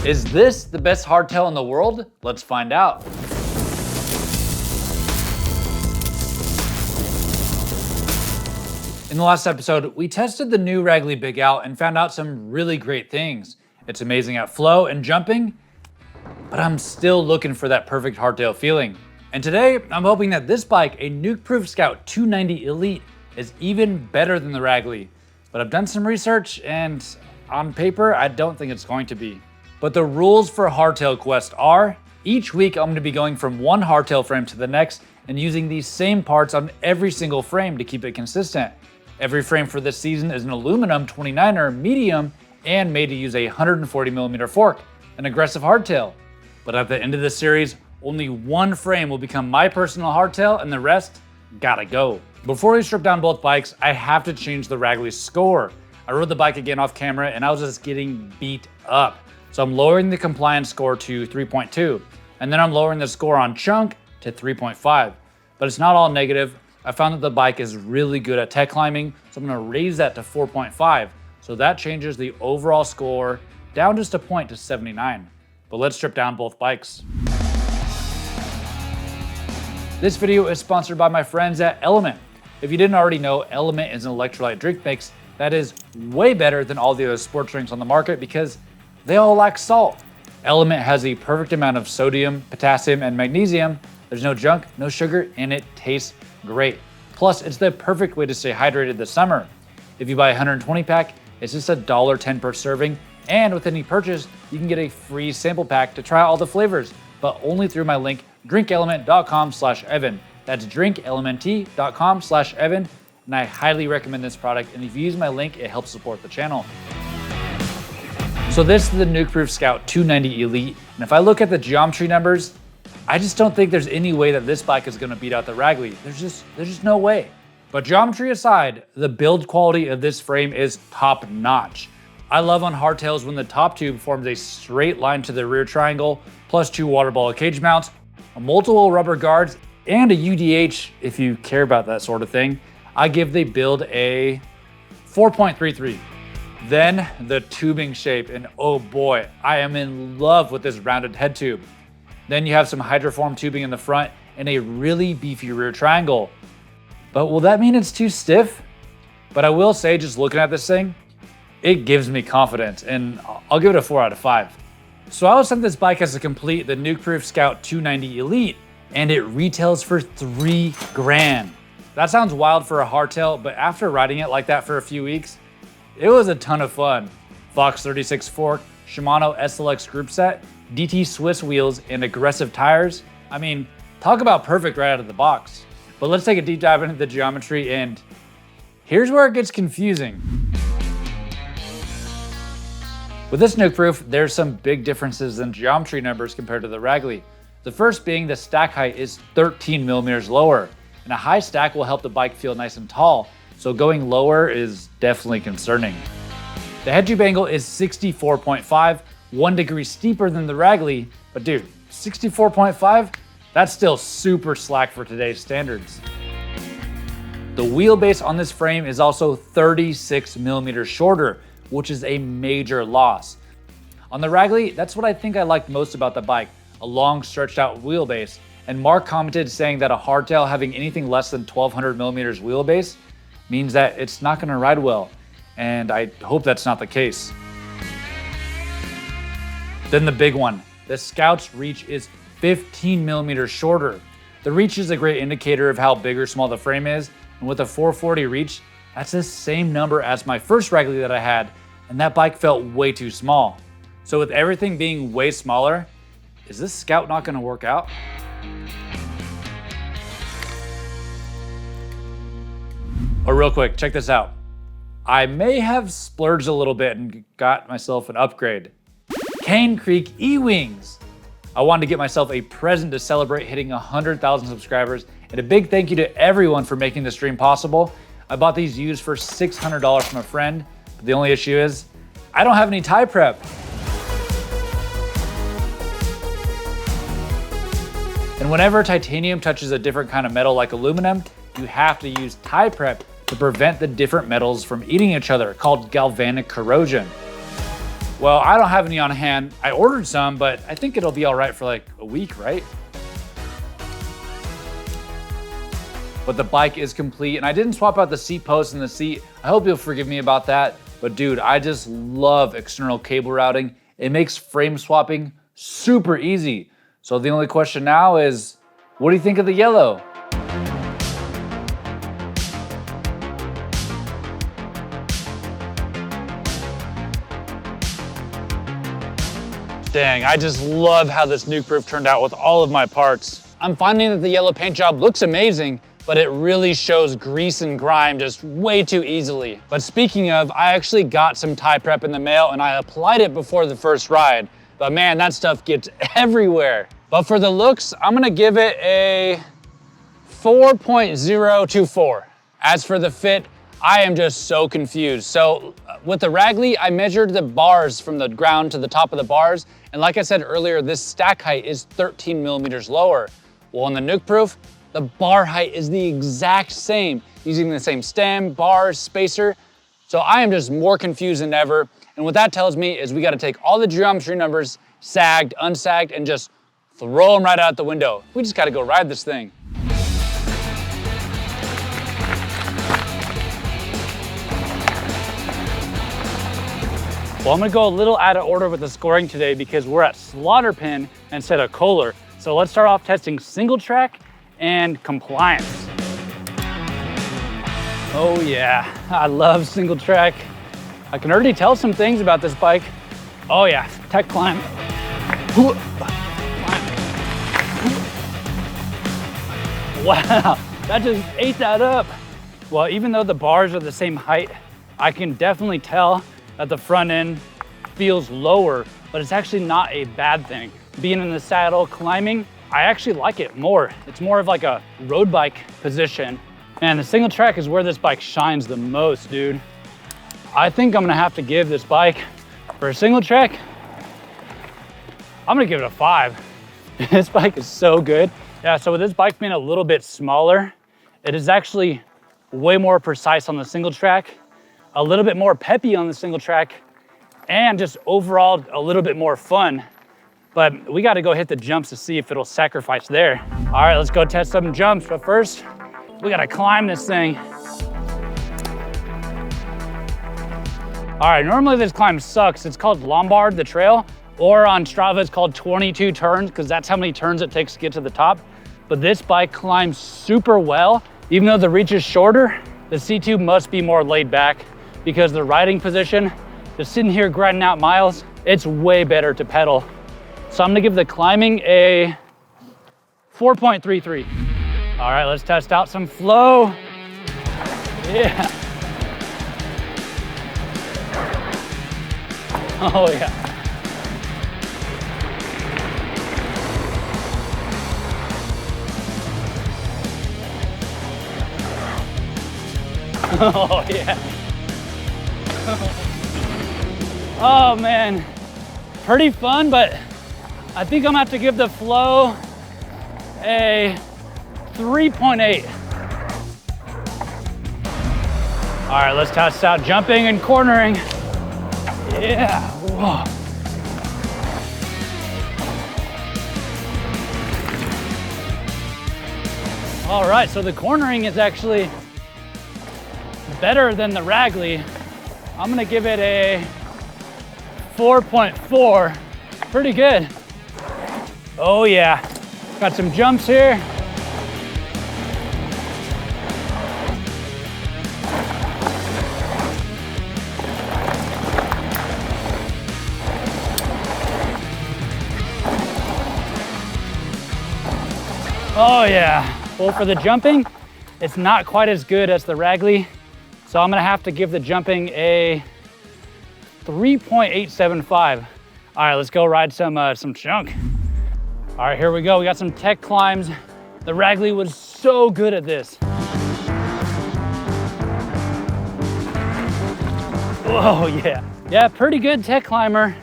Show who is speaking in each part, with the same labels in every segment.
Speaker 1: Is this the best hardtail in the world? Let's find out. In the last episode, we tested the new Wrangler Big Out and found out some really great things. It's amazing at flow and jumping, but I'm still looking for that perfect hardtail feeling. And today, I'm hoping that this bike, a Nukeproof Scout 290 Elite, is even better than the Wrangler. But I've done some research, and on paper, I don't think it's going to be. But the rules for Hardtail Quest are, each week I'm going to be going from one hardtail frame to the next and using these same parts on every single frame to keep it consistent. Every frame for this season is an aluminum 29er medium and made to use a 140mm fork, an aggressive hardtail. But at the end of the series, only one frame will become my personal hardtail and the rest gotta go. Before we strip down both bikes, I have to change the Wrangler's score. I rode the bike again off camera and I was just getting beat up. So I'm lowering the compliance score to 3.2, and then I'm lowering the score on chunk to 3.5. But it's not all negative. I found that the bike is really good at tech climbing, so I'm gonna raise that to 4.5. So that changes the overall score down just a point to 79. But let's strip down both bikes. This video is sponsored by my friends at Element. If you didn't already know, Element is an electrolyte drink mix that is way better than all the other sports drinks on the market because they all lack salt. Element has the perfect amount of sodium, potassium, and magnesium. There's no junk, no sugar, and it tastes great. Plus, it's the perfect way to stay hydrated this summer. If you buy a 120 pack, it's just $1.10 per serving, and with any purchase, you can get a free sample pack to try out all the flavors, but only through my link, drinkelement.com/Evan. That's drinkelement.com/Evan, and I highly recommend this product, and if you use my link, it helps support the channel. So this is the Nukeproof Scout 290 Elite, and if I look at the geometry numbers, I just don't think there's any way that this bike is gonna beat out the Wrangler. There's just no way. But geometry aside, the build quality of this frame is top notch. I love on hardtails when the top tube forms a straight line to the rear triangle, plus 2 water ball cage mounts, multiple rubber guards, and a UDH if you care about that sort of thing. I give the build a 4.33. Then the tubing shape, and oh boy, I am in love with this rounded head tube. Then you have some hydroform tubing in the front and a really beefy rear triangle. But will that mean it's too stiff? But I will say, just looking at this thing, it gives me confidence, and I'll give it a 4 out of 5. So I was sent this bike as a complete, the Nukeproof Scout 290 Elite, and it retails for $3 grand. That sounds wild for a hardtail, but after riding it like that for a few weeks, it was a ton of fun. Fox 36 fork, Shimano SLX group set, DT Swiss wheels, and aggressive tires. I mean, talk about perfect right out of the box. But let's take a deep dive into the geometry, and here's where it gets confusing. With this Nukeproof, there's some big differences in geometry numbers compared to the Wrangler. The first being the stack height is 13mm lower, and a high stack will help the bike feel nice and tall, so going lower is definitely concerning. The head tube angle is 64.5, 1 degree steeper than the Wrangler, but dude, 64.5? That's still super slack for today's standards. The wheelbase on this frame is also 36mm shorter, which is a major loss. On the Wrangler, that's what I think I liked most about the bike, a long stretched out wheelbase. And Mark commented saying that a hardtail having anything less than 1200mm wheelbase means that it's not gonna ride well. And I hope that's not the case. Then the big one, the Scout's reach is 15mm shorter. The reach is a great indicator of how big or small the frame is, and with a 440 reach, that's the same number as my first Wrangler that I had, and that bike felt way too small. So with everything being way smaller, is this Scout not gonna work out? Oh, real quick, check this out. I may have splurged a little bit and got myself an upgrade. Cane Creek E-Wings. I wanted to get myself a present to celebrate hitting 100,000 subscribers, and a big thank you to everyone for making this stream possible. I bought these used for $600 from a friend, but the only issue is I don't have any tie prep. And whenever titanium touches a different kind of metal like aluminum, you have to use tie prep to prevent the different metals from eating each other, called galvanic corrosion. Well, I don't have any on hand. I ordered some, but I think it'll be all right for like a week, right? But the bike is complete, and I didn't swap out the seat post and the seat. I hope you'll forgive me about that. But dude, I just love external cable routing. It makes frame swapping super easy. So the only question now is, what do you think of the yellow? Dang, I just love how this Nukeproof turned out with all of my parts. I'm finding that the yellow paint job looks amazing, but it really shows grease and grime just way too easily. But speaking of, I actually got some tie prep in the mail and I applied it before the first ride. But man, that stuff gets everywhere. But for the looks, I'm gonna give it a 4.024. As for the fit, I am just so confused. So with the Ragley, I measured the bars from the ground to the top of the bars. And like I said earlier, this stack height is 13 millimeters lower. Well, on the Nukeproof, the bar height is the exact same, using the same stem, bars, spacer. So I am just more confused than ever. And what that tells me is we gotta take all the geometry numbers, sagged, unsagged, and just throw them right out the window. We just gotta go ride this thing. Well, I'm gonna go a little out of order with the scoring today because we're at slaughter pin instead of Kohler. So let's start off testing Singletrack and compliance. Oh yeah, I love Singletrack. I can already tell some things about this bike. Oh yeah, tech climb. Wow, that just ate that up. Well, even though the bars are the same height, I can definitely tell that the front end feels lower, but it's actually not a bad thing. Being in the saddle, climbing, I actually like it more. It's more of like a road bike position. And the Singletrack is where this bike shines the most, dude. I think I'm gonna have to give this bike, for a Singletrack, I'm gonna give it a 5. This bike is so good. Yeah, so with this bike being a little bit smaller, it is actually way more precise on the Singletrack, a little bit more peppy on the Singletrack, and just overall a little bit more fun. But we gotta go hit the jumps to see if it'll sacrifice there. All right, let's go test some jumps. But first, we gotta climb this thing. All right, normally this climb sucks. It's called Lombard, the trail, or on Strava it's called 22 turns because that's how many turns it takes to get to the top. But this bike climbs super well. Even though the reach is shorter, the C2 must be more laid back because the riding position, just sitting here grinding out miles, it's way better to pedal. So I'm gonna give the climbing a 4.33. All right, let's test out some flow. Yeah. Oh yeah. Oh yeah. Oh man, pretty fun, but I think I'm gonna have to give the flow a 3.8. All right, let's test out jumping and cornering. Yeah, whoa. All right, so the cornering is actually better than the Ragley. I'm gonna give it a 4.4. Pretty good. Oh yeah, got some jumps here. Oh yeah. Well, for the jumping, it's not quite as good as the Ragley. So I'm gonna have to give the jumping a 3.875. All right, let's go ride some chunk. All right, here we go. We got some tech climbs. The Ragley was so good at this. Whoa, yeah. Yeah, pretty good tech climber.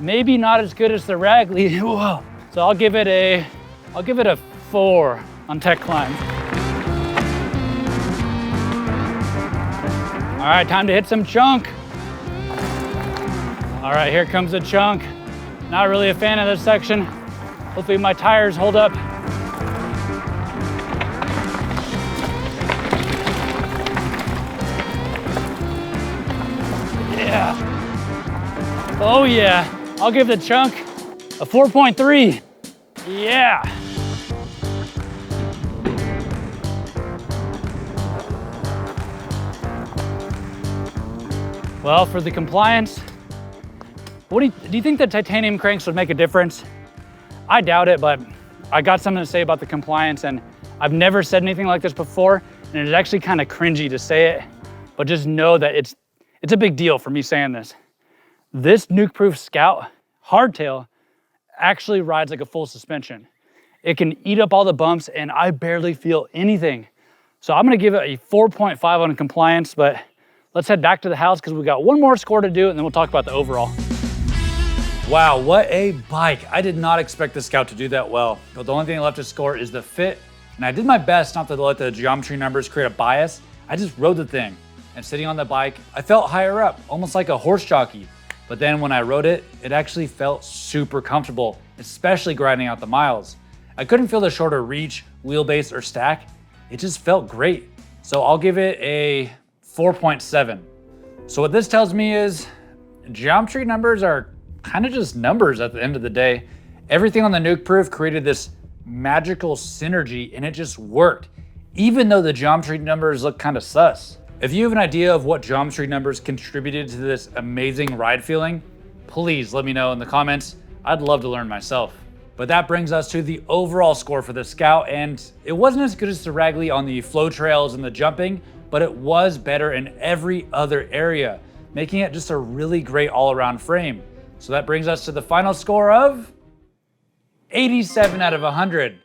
Speaker 1: Maybe not as good as the Ragley. Whoa. So I'll give it a 4 on tech climb. All right, time to hit some chunk.
Speaker 2: All right, here comes a chunk. Not really a fan of this section. Hopefully my tires hold up. Yeah. Oh yeah, I'll give the chunk a 4.3. Yeah. Well, for the compliance, do you think that titanium cranks would make a difference? I doubt it, but I got something to say about the compliance, and I've never said anything like this before, and it's actually kind of cringy to say it, but just know that it's a big deal for me saying this. This Nukeproof Scout hardtail actually rides like a full suspension. It can eat up all the bumps, and I barely feel anything. So I'm gonna give it a 4.5 on compliance, but let's head back to the house because we got one more score to do, and then we'll talk about the overall.
Speaker 1: Wow, what a bike. I did not expect the Scout to do that well. But the only thing left to score is the fit. And I did my best not to let the geometry numbers create a bias. I just rode the thing. And sitting on the bike, I felt higher up, almost like a horse jockey. But then when I rode it, it actually felt super comfortable, especially grinding out the miles. I couldn't feel the shorter reach, wheelbase, or stack. It just felt great. So I'll give it a 4.7. So what this tells me is geometry numbers are kind of just numbers at the end of the day. Everything on the Nukeproof created this magical synergy, and it just worked, even though the geometry numbers look kind of sus. If you have an idea of what geometry numbers contributed to this amazing ride feeling, please let me know in the comments. I'd love to learn myself. But that brings us to the overall score for the Scout, and it wasn't as good as the Ragley on the flow trails and the jumping, but it was better in every other area, making it just a really great all-around frame. So that brings us to the final score of 87 out of 100.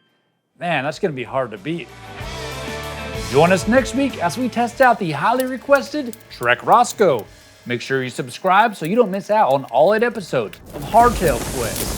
Speaker 1: Man, that's gonna be hard to beat. Join us next week as we test out the highly requested Trek Roscoe. Make sure you subscribe so you don't miss out on all 8 episodes of Hardtail Quest.